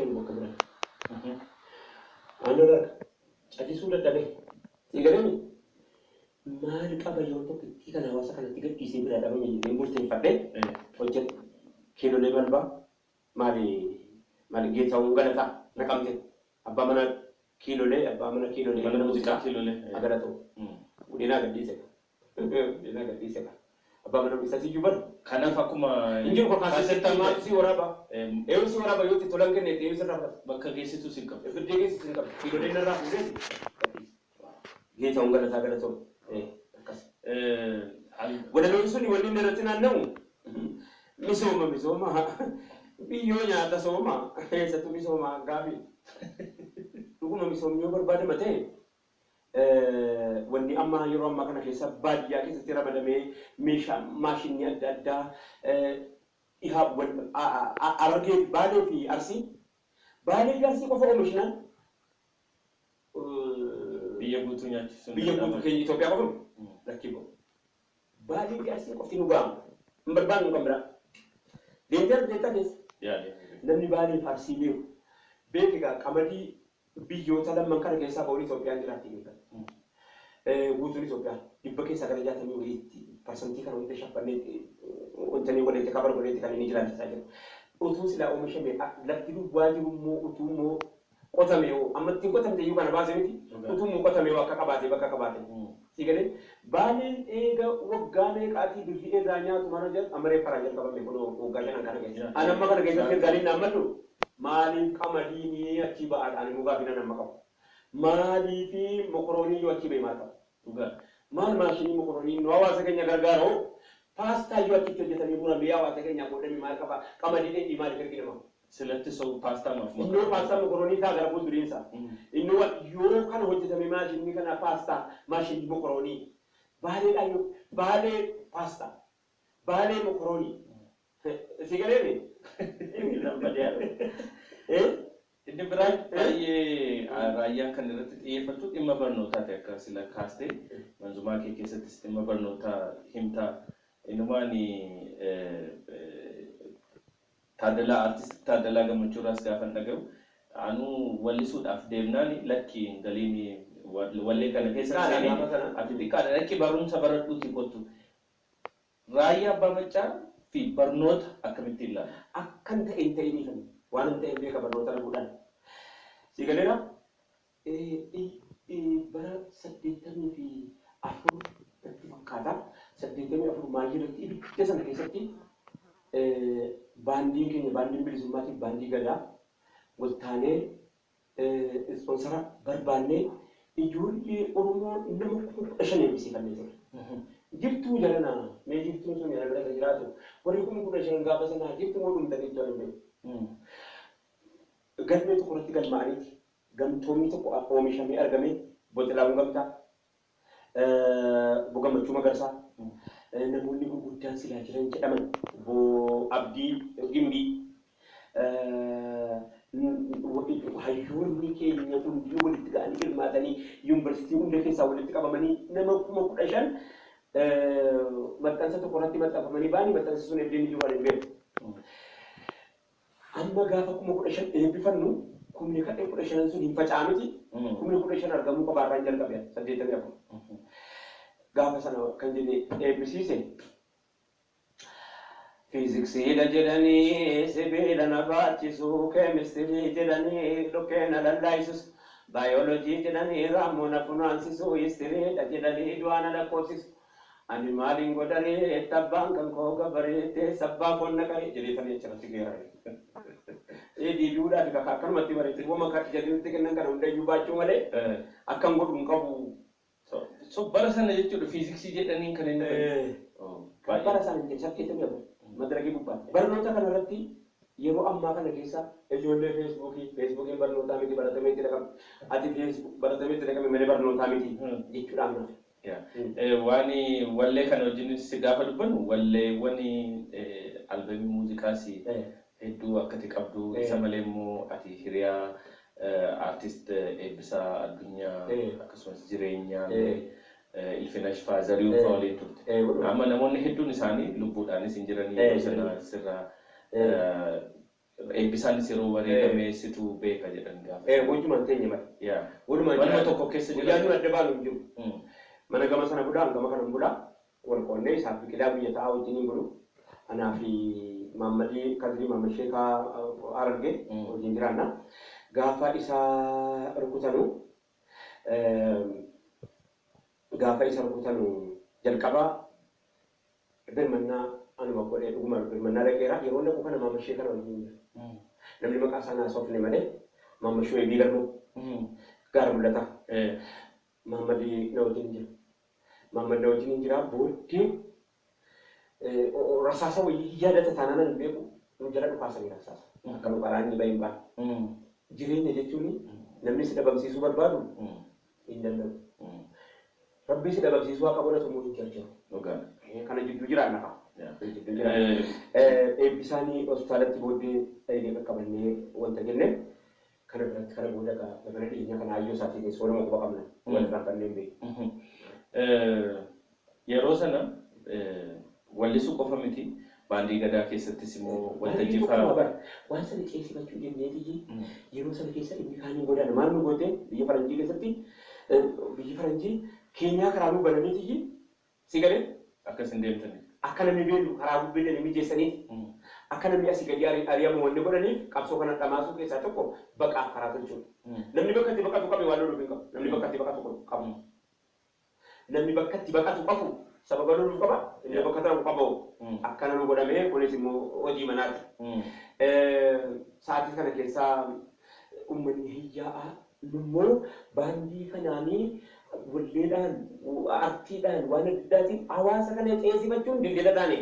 isheen bakka biraa. Aannan callisuu dadhabee eegalanii maal qaba yoo tokko itti kan hawaasa kanatti gadhiisee biraa dhabame jedhee murteeffadhee hojjete kiilolee balbaa maali geetaawwan galataa naqamte abbaa mana kiilolee mana muuziqaa kiilolee agaratu udinaa gadhiise abbaa mana isa si juban kanaaf akkuma injiin ko kaasetta si waraaba si waraaba yoo tolan kenne ta'ee sirra bakka geessitu sin qabu firdee geessitu sin qabu kiilolee narraa fuudhee geetaawwan galataa galatoo wadaloon suni wanni inni irratti naanna'u misooma biyyoo nyaata sooma keessattuu misooma gaafi dhuguma misoomni yoo barbaadama ta'e wanni amma yeroo ammaa kana keessa baadiyyaa keessatti ramadamee meeshaa maashinii adda addaa Argee baalee fi arsii qofa oomishinaan biyya guutuu nyaachisuun biyya guutuu keenya Itoophiyaa qofa rakkibo baalee fi arsii qofti nu ga'amu hin barbaannu kan biraa deemtee keessa namni baalee fi arsii beeku qamadii biyyoota lamman kana keessaa ba'uun Itoophiyaan jiraatti beekan guutuun Itoophiyaa dhibba keessaa gara 60% kana hundi shaffannee wantanii walitti kabar godheetti kan inni jiraachisaa jiru. Utuu silaa oomishame lafti duwwaa jiru immoo utuu immoo qotame amma ittiin qotamte iyyuu kana baase miti utuu immoo qotame akka qabaate bakka qabaate. Sigalee baaleen eega waggaa meeqaatii birrii irraa nyaatu mana jedhu amaree faraa jalqabame kun waggaa shanan kana keessa. Ani amma kana keessatti gaaliin naammadhu maaliif qamadiin achi ba'aadhaan immoo gaafina nama qabu. Maaliif mokoroonii yoo achi ba'e maal qabu? Maal maashinii mokoroonii nu hawaasa keenya gargaaroo paastaa yoo achitti hojjetanii muramee hawaasa keenya godhanii maal qaba qamadii dheedhii maaliif erginama? Silatti soo paastaa maaf mokoroonii? Innoo paastaa mokoroonii isaa gara fuulduriinsa. Innoo yoo kana hojjetame maashinii kana paastaa maashinii mokoroonii baaleedhaan yoo baalee paastaa baalee mokoroonii si galeemi? Inni biraan baay'ee raayyaan kan irratti xiyyeeffatu dhimma barnootaati akka sila kaastee manzumaa kee keessattis dhimma barnootaa himtaa innumaan Taaddalaa artistii Taaddalaa Gammachuuraas gaafan dhagahu anuu wallisuudhaaf deemnaan lakki galiin wallee kana keessa ati xiqqaadha lakki barumsa baradhuuti kottu raayyaa abbaa maccaa fi barnoota akkamitti ilaala? Akkan ta'e hin ta'inii kan waan ta'e beeka barnoota dhabuudhaan. Si galeera bara 84 itti fakkaata 84 maayii irratti ibidda sana keessatti baandiin keenya baandiin bilisummaatiif baandii gadaa waltaanee ispoonsara barbaannee ijoollee Oromoo nama 15 eebbisiifannee ture. Jirtuu jalana mee jirtuun sun yana bira jiraatu warri kun 15 gaafa sanaa jirtuu moo dhumtanii jiran galmee tokko irratti galmaa'aniiti gamtoomni tokko oomishamee argame boxilaawwan gamtaa Gammachuu Magarsaa namoonni gurguddaan silaa jiran jedhaman Abdii Gimbii hayyoonni keenya hundi walitti ga'anii hirmaatanii yuunivarsiitii hunda keessaa walitti qabamanii nama 15,000 maxxansa tokko irratti maxxanfamanii ba'anii maxxansi sun eddeen iyyuu waan hin beeku. Amma gaafa 15,000 eebbifannu kumni kadhee 15 sun hin faca'amiti kumni 15 argamuu qabaarraan jalqabe 84 gaafa sana kan jenne eebbisiise fiiziksiidha jedhanii sibiila na baachisu keemistirii jedhanii dhukkeena lallaayisus baayoloojii jedhanii raammoo na funaansisu histiriidha jedhanii du'aa na lakkoofsisu ani maaliin godhanii tabbaan kan koo gabareettee sabbaa qonna qaree jedheetanii achirratti geerare. Diiduudhaa fi akkanumatti bareetti wama akka jedhanitti kennan kana hundayyuu baachuu malee akkan godhu hin qabu. So bara sana jechuudha fiiziksii jedhaniin kan inni bara sana jecha keessa gabu madaragii gubbaa. Barnoota kana irratti yeroo ammaa kana keessa ijoollee feesbuukiin barnootaa miti baratamee itti dhaqame ati baratamee itti dhaqame malee barnootaa miti jechuudhaan naaf. Waan wallee kana wajjin si gaafa dubbannu walleewwan albeemii muuziqaas hedduu akkati qabdu isa malee immoo ati hiriyaa artist Eebbisaa Addunyaa akkasumas jireenyaa Ilfinash Faazariuu fa'aa waliin turte. Amma namoonni hedduun isaanii lubbuudhaanis hin jiranii yeroo sana sirraa eebbisaan yeroo wareegamee situ beeka jedhan gaafa. Walumaan teenye mali. Walumaan Manuma tokko keessa jira. Guyyaa adda baanu hin jiru. Mana gama sana budaan gama kana budaan wal qoonnee isaaf biqilaa biyya ta'aa wajjin hin godhu. Anaa fi Maammadii Kadrii Maammadii Sheekaa Arargee wajjin jiraanna. Gaafa isaa rukutanu jalqabaa birmannaa anuma godhee dhuguma birmannaa dhaqeera yeroo dhaqu kana Maammadii Sheekaa wajjin jira. Namni maqaa isaa naasofne malee Maammadii Shoo'ee Biigalmoo gaara mul'ata. Maammadii na wajjin jira. Maammadii na wajjin jira booddee rasaasa wayii yaadata taanaan hin beeku nu jala dhufaasanii rasaasa. Akka nu qaraanni bahin baan. Jireenya jechuun namni si dhabamsiisuu barbaadu hin danda'u. Rabbi si dhabamsiisuu akka godhatu immoo hin jarjaru. Kana jidduu jiraan nafa. Eebbisaanii hospitaalatti booddee dhayinee qaqqabannee wanta jenne kana biratti kana booda dabalaa dhiyeenya kana hayyoo isaatii keessoo nama quba qabna walirraa kanneen beeku. Yeroo sana wallisuu qofa miti baandii gadaa keessattis immoo waltajjii fa'aa waan sana ceesifachuu jenneeti yeroo sana keessa inni kaaniin godhan maal nu goote biyya faranjii keessatti biyyi faranjii keenyaa karaa nu bananiiti si galee akkas hin deemtani akka namni beelu karaa gubbee namni jeessaniif akka namni asii gadi ari'amu wanni godhaniif qabsoo kana dhamaasuu keessaa tokko baqaaf karaa tolchuudha. Namni bakka itti baqatu qabu waan loluuf hin qabu. Namni bakka itti baqatu qabu. Namni bakka itti baqatu qabu sababa loluuf qaba. Inni bakka ta'u qabu akkana nu godhamee kunis immoo hojii manaati. Sa'aatii kana keessaa uummanni hiyyaa'aa immoo baandii kanaanii walleedhaan artiidhaan waan addaatiin hawaasa kana ceesifachuun daldala taane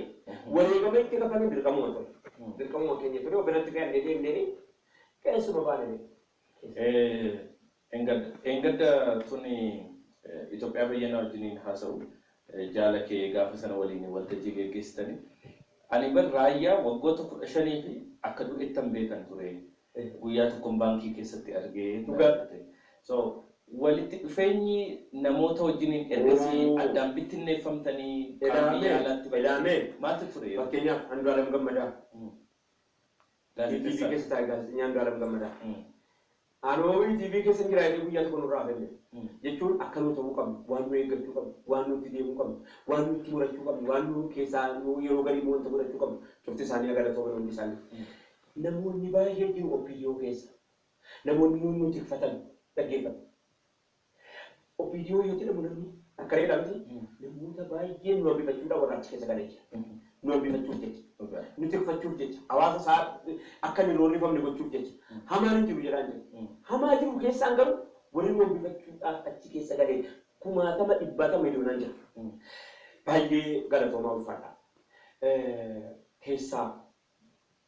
wareegama itti kafaluun dirqamuma ture. Dirqamuma keenya ture ofirratti fe'annee deemnee keessuma baananii. Engadda tuni Itoophiyaa biyyanaa wajjiniin haasa'u jaala kee gaafa sana waliin waltajjii geggeessitanii ani bar raayyaa waggoota 15 fi akka du'ettan beekan ture guyyaa tokkoon baankii keessatti argee so walitti dhufeenyi namoota wajjiniin ergasii addaan bittinneeffamtanii qaamii yaalaatti fayyadamee maaltu ture fakkeenyaaf Andu'aalem Gammadaa TV keessa taa'ee gaazexeessaa Andu'aalem Gammadaa Anoobii TV keessa jiraatee guyyaa tokko nurraa fenne jechuun akka nu ta'uu qabnu waan nu eeggachuu qabnu waan nu itti deemuu qabnu waan nu itti murachuu qabnu waan nu keessaa yeroo garii wanta godhachuu qabnu cufti isaanii agalatoo hundi isaanii namoonni baay'ee jiru opiidiyoo keessa namoonni nuun tikfatan dhaggeeffatu opiidiyoo yoo jedhamu namni akka reedhamti namoota baay'ee nu hambifachuudha warra achi keessa galee jira nu hambifachuuf jecha nu tikfachuuf jecha hawaasa isaa akka inni roorrifamne gochuuf jecha hamaan hin jiru jedhaan jira hamaa jiru keessaan garuu waliin hambifachuudhaaf achi keessa galee kumaatama dhibbaatama miliyoonaan jira baay'ee galatoomaa ulfaadha keessaa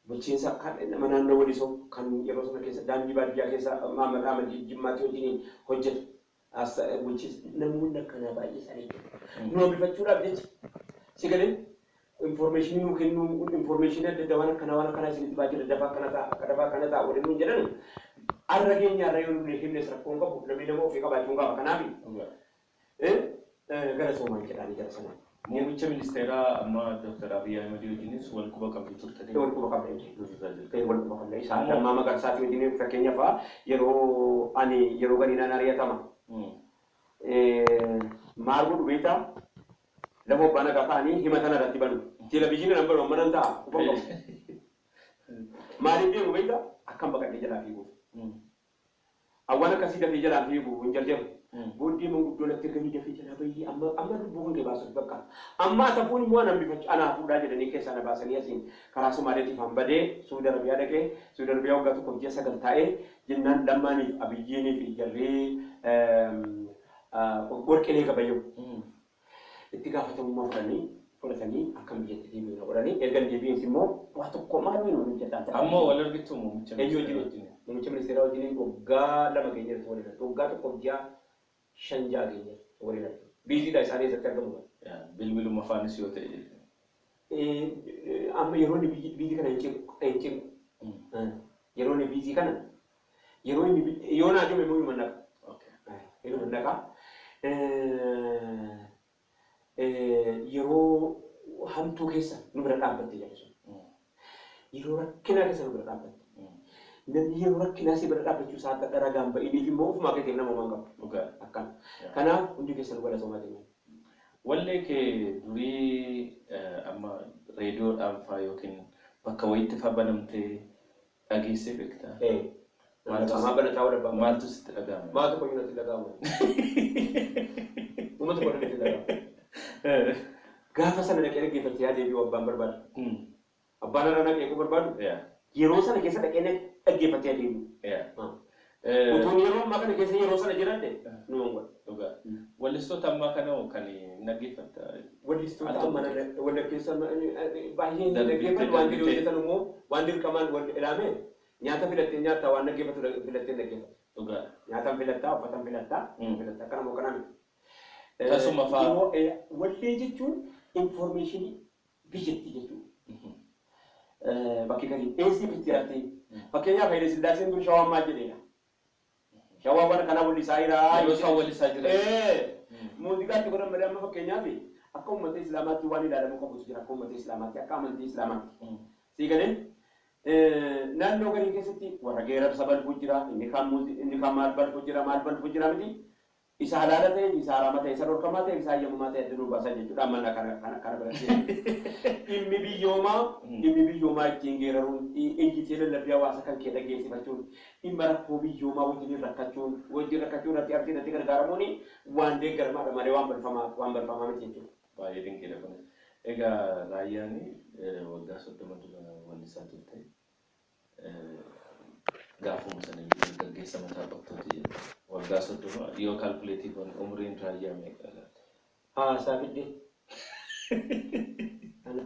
bulchiinsa kan nama naannoo Walisoo kan yeroo sana keessa daandii baadiyyaa keessa Maamad Ahmad Jimmaatti wajjin hojjetu as bulchiinsa namoonni akkanaa baay'ee isaanii nu hambifachuudhaaf jecha si galee information nu kennu information adda addaa waan akkanaa isinitti baajira dafaa kana ta'a waliin nuun jedhan arra keenya arra yoo nuyi himnes rakkoon qabu namni nama ofii qabaachuun qaba kanaafi gara soomaan jedhanii jara sanaa. Muummicha ministeeraa amma Dr. Abiy Ahmed wajjinis wal quba qabdu turtanii. Wal quba qabna. Isaan amma Magarsaati wajjin fakkeenyaaf yeroo ani yeroo gadiinaan ari'atama. Maal godhu beektaa? Lafa obbaan akka ta'anii himatan irratti banu. Televezyiiniin an banu amma nan ta'a. Maaliif deemu beektaa? Akkam baqadhee jalaa fiiguuf. Awwaan akkasii dafee jalaa fiiguuf hin jarjaru. Booddee manguddoo latti erganii dafee jalaa bayyee amma lubbuu hundee baasuuf bakka. Amma atafuun immoo anambifachu anaa fuudhaa jedhanii keessaa na baasanii asiin karaa Somaaleetiif hanbadee Suudi Arabiyaa dhaqee Suudi Arabiyaa waggaa tokko ji'a 9 taa'ee jennaan Lammaaniif Abiyyiiniif Jarree Warqinee Gabayyoo. Itti gaafatamummaa fudhatanii akkam biyyatti deebiin godhanii ergan deebiin immoo waa tokko maal wayii nuun jedhaa ta'e. Ammoo wal argitu muummicha ministeeraa wajjin waggaa 2 keenyatti waliin waggaa tokko ji'a 5 ja'a keenyatti waliin biiziidha isaanii irratti argamu. Bilbiluma afaanis yoo ta'e. Amma yeroo inni biizii kana hin cimu. Yeroo inni biizii kana yeroo inni yoo naa jiru immoo hin mannaqa. Hin mannaqa. Yeroo hamtuu keessa nu bira dhaabbatte jedhu yeroo rakkinaa keessa nu bira dhaabbatte namni yeroo rakkinaa si bira dhaabbachuu isaa akka dharagaan ba'iniif immoo ofuma keetiin nama uuman qabu. Akkan. Kanaaf hundi keessan wala somaa deemaa. Wallee kee durii amma reediyoodhaan fa'aa yookiin bakka wayiitti fa'aa banamtee dhageessee beektaa? Maaltu sitti dhaga'ama? Maaltu qoyyinatti dhaga'ama? Uummata qoyyinatti dhaga'ama. Gaafa sana dhaqee dhaggeeffachee yaa deebi'u abbaan barbaadu. Abbaan irra dhaqee barbaadu. Yeroo sana keessa dhaqee dhaggeeffachee deebi'u. Utuun yeroo ammaa kana keessa yeroo sana jiran nu mangwa. Wallistoota ammaa kana kan dhaggeeffatta. Wallistoota ammaa walla keessa baay'ee dhaggeeffatu waan dirqii hojjetan immoo waan dirqamaan wal ilaame nyaata filattee nyaata waan dhaggeeffatu filattee dhaggeeffatu. Nyaata filattaa uffata filattaa kana moo kana miti. Tasuma fa'aa. Wallee jechuun information biyyattii jechuudha. Bakki gadi eessi bitti fakkeenyaaf Haile Sillaaseen dur shawaa maal jedheedha. Shawaa waan kana wallisaa jira. Yeroo isaa wallisaa jira. Muuziqaatti godhan malee amma fakkeenyaaf akka uummata Islaamaatti waan ilaalamu qabutu jira. Akka uummata Islaamaatti akka amantii Islaamaatti. Siigaleen naannoo garii keessatti warra geerarsa balfuu jira. Inni kaan maal balfuu jira miti. Isa halaala ta'e, isa haraama ta'e, isa dhorkamaa ta'e, isa hayyamumaa ta'e adda duubaasaa jechuudha. Ammanaa kana biratti. Dhimmi biyyoomaa ittiin geeraruun, eenyitee lallabbii hawaasa kan kee dhageessifachuun, dhimma rakkoo biyyoomaa wajjin rakkachuun irratti artiin itti gargaaramuun waan deeggaramaadha malee waan balfamaa miti jechuudha. Baay'ee dinqiidha kun. Egaa raayyaan waggaa 30 dura wallisaa turte. Gaafuma sana gaggeessa mataa qabtooti jedhu. Waggaa 30 yoo kaalkuleetii kun umriin raayyaa meeqa laata? Saafidde. Ana.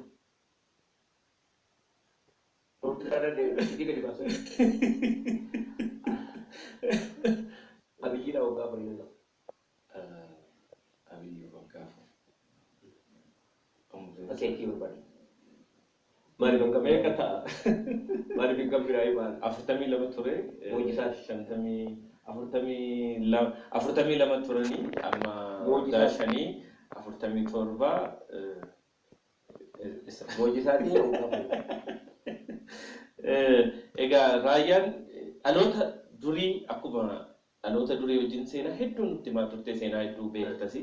Wanti kana deemee gadi baasuu. Abiyyiidha waggaa 40. Abiyyi waggaa 40. Aseetii barbaada. Maali kan meeqa ta'a? Maali kan biraayii maali? 42 ture. Moojisaa 42 turanii amma waggaa 5 47 Moojisaatii egaa raayyaan dhaloota durii akkuma dhaloota durii wajjin seenaa hedduu nutti himaa turte seenaa hedduu beektasi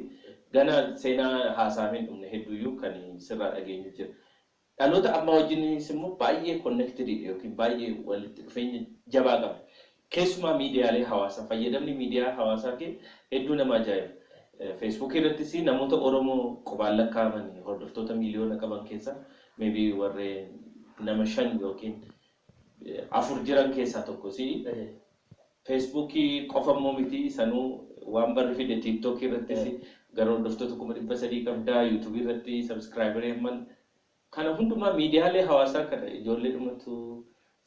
gana seenaa haasaaf hin dhumne hedduuyyuu kan sirraa dhageenyu jira. Dhaloota amma wajjinis immoo baay'ee connected yookiin baay'ee walitti dhufeenya jabaa qaba. Keessumaa miidiyaalee hawaasaa fayyadamni miidiyaa hawaasaa kee hedduu nama ajaa'iba. Facebook irrattis namoota Oromoo qubaan lakkaa'aman hordoftoota miiliyoona qaban keessa maybe warreen nama 5 yookiin 4 jiran keessaa tokkosi. Facebook qofa immoo miti sanuu waan barri fide TikTok irrattis gara hordoftoota 300 qabdaa, YouTube irratti subscriber hamman kana hundumaa miidiyaalee hawaasaa kana ijoollee dhumatu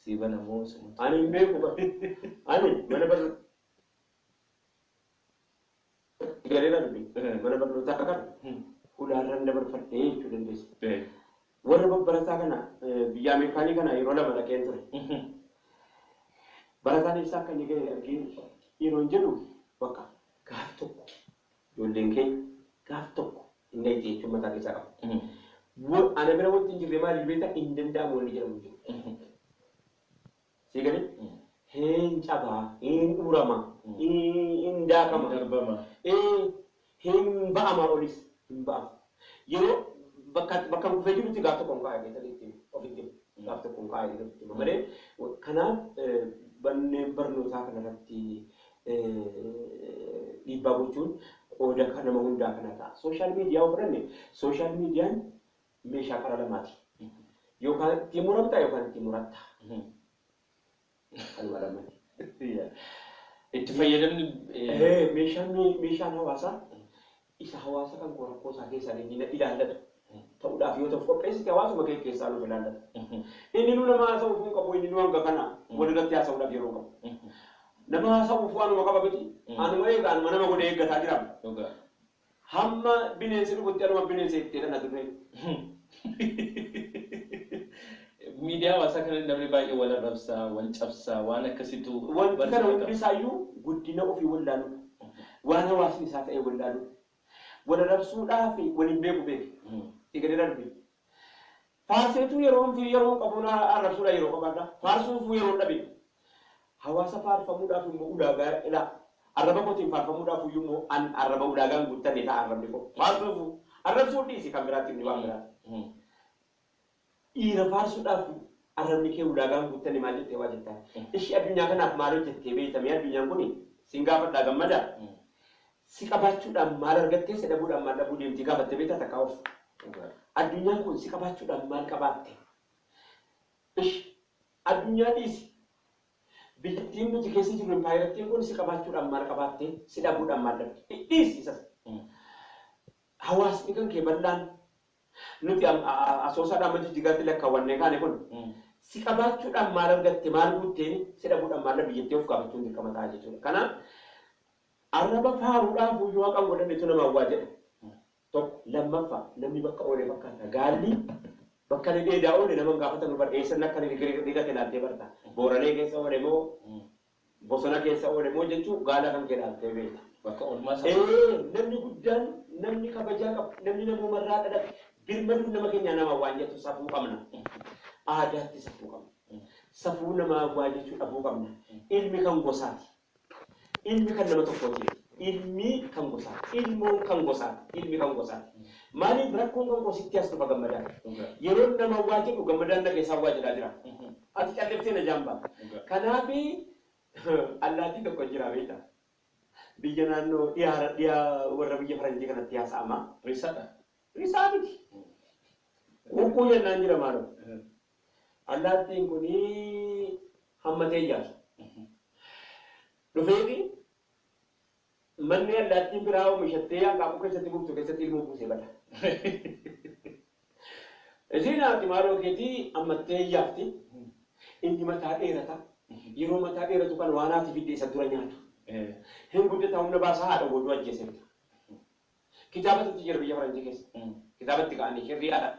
siiba namoota. Ani hin beeku ani mana barra gareera dubbi mana barnootaa kan ulaarran dabarfadhee jechuu dandeessa. Warra babbarataa kana biyya Ameerikaanii kana yeroo lama dhaqeen ture. Barataan isaa akka inni gahee arginu yeroo hin jedhu bakka gaaf tokko ijoolleen keenya gaaf tokko inni itti jechuun mataa keessaa qaba. Ana bira wanti hin jirre maaliif beektaa hin danda'amu wanni jedhamu jiru. Siigalee hin cabaa, hin urama, hin daakama, hin ba'ama olis hin ba'ama. Yeroo bakka dhufee jirutti gaaf tokko hin kaa'ee keessatti ofitti gaaf tokko hin kaa'ee keessatti malee kanaaf banneen barnootaa kanarratti dhiibbaa gochuun qooda nama hundaa kana ta'a. Sooshaal miidiyaa yoo fudhanne sooshaal miidiyaan meeshaa kara lamaati. Yookaan ittiin muratta yookaan ittiin muratta. Kan malamati. Itti fayyadamni meeshaan hawaasaa isa hawaasa kan rakkoo isaa keessaa inni ilaallatu ta'uudhaaf yoo ta'u qopheessite hawaasuma keessaa nuuf ilaallatu. Inni nu nama haasa'uuf qabu inni nu hanga kana walirratti haasa'uudhaaf yeroo qabu. Nama haasa'uuf waanuma qaba miti. Anuma eegaan nama godhee eeggataa jiraama. Hamma bineensi dhufutti anuma bineensi itti hidhana turre. Miidiyaa hawaasaa kana namni baay'ee wal arrabsaa, wal cabsaa, waan akkasitu wanti kana hundi isaayyuu guddina ofii wallaaluudha. Waan hawaasni isaa ta'e wallaaluudha. Wal arrabsuudhaaf waliin beeku. Egalee darbe. Faarseetu yeroo qabuun arrabsuudha yeroo qabaadha. Faarsuuf yeroo dhabe. hawaasa faarfamuudhaaf immoo ulaagaa ila arraba kootiin faarfamuudhaaf immoo an arraba ulaagaan guuttane ta'a arrabni koo faarfamu arrabsuu dhiisi kan biraatti inni waan biraati dhiira faarsuudhaaf arrabni kee ulaagaan guuttane maal jettee waa jettaa ishii addunyaa kanaaf maal hojjettee beektamee addunyaan kun siin gaafadhaa gammada si qabaachuudhaan maal argattee si dhabuudhaan maal dhabuu deemti gaafattee beektaa takkaa of addunyaan kun si qabaachuudhaan maal qabaatte addunyaa dhiisi biyyattiin nuti keessa jirru impaayirtiin kun si qabaachuudhaan maal qabaatte si dhabuudhaan maal dhabde dhiisi isas hawaasni kan kee bal'aan nuti asoosaadhaan ma jijjigaatti lakkaawwannee kaane kun si qabaachuudhaan maal argatte maal guutteen si dhabuudhaan maal dhabde jettee of gaafachuun dirqama ta'a jechuudha. Kanaaf arraba faaruudhaaf guyyuu haqaan godhannetu nama hawwaa jedha. Tokko lammaffaa namni bakka oolee fakkaata gaalli bakka ni dheedaa oole nama gaafatan nu barreessan akka ni dhiigate laaltee barta. Booranee keessa oole moo bosona keessa oole moo jechuun gaala kan kee laaltee beekta. Bakka oolmaa namni guddaan namni kabajaa qabu namni namumarraa dhadhate birmaduu nama keenya nama waan jettu safuu qabna. Aadaatti safuu qabna. Safuu nama waa jechuu dhabuu qabna. Ilmi kan gosaati. Ilmi kan nama tokkooti. Ilmi kan gosaati. Ilmoon kan gosaati. Ilmi kan gosaati. Maaliif rakkoon kan gositti as dhufa gammadaan? Yeroo nama waa jedhu gammadaan dhageessaa waa jedhaa jira. Ati calleftee na jaambaa. Kanaaf allaattii tokko jira beektaa. Biyya naannoo dhiyaa warra biyya faranjii kanatti haasa'ama. Risaadha. Risaa miti. Kukkuu jennaan jira maaloo. Allaattiin kunii hammatee ijaaru. Dhufeeti manni allaattiin biraa oomishattee hanqaaquu keessatti gubtu keessatti ilmoo buusee bada. Isiin haati maaloo keetii hammattee ijaarti. Inni mataa dheerata. Yeroo mataa dheeratu kan waan haati fidde isa dura nyaatu. Hin guddata humna baasaa haadha booduu ajjeesetti. Kitaabatti jira biyya faranjii keessa. Kitaabatti ka'anii hirriyaadha.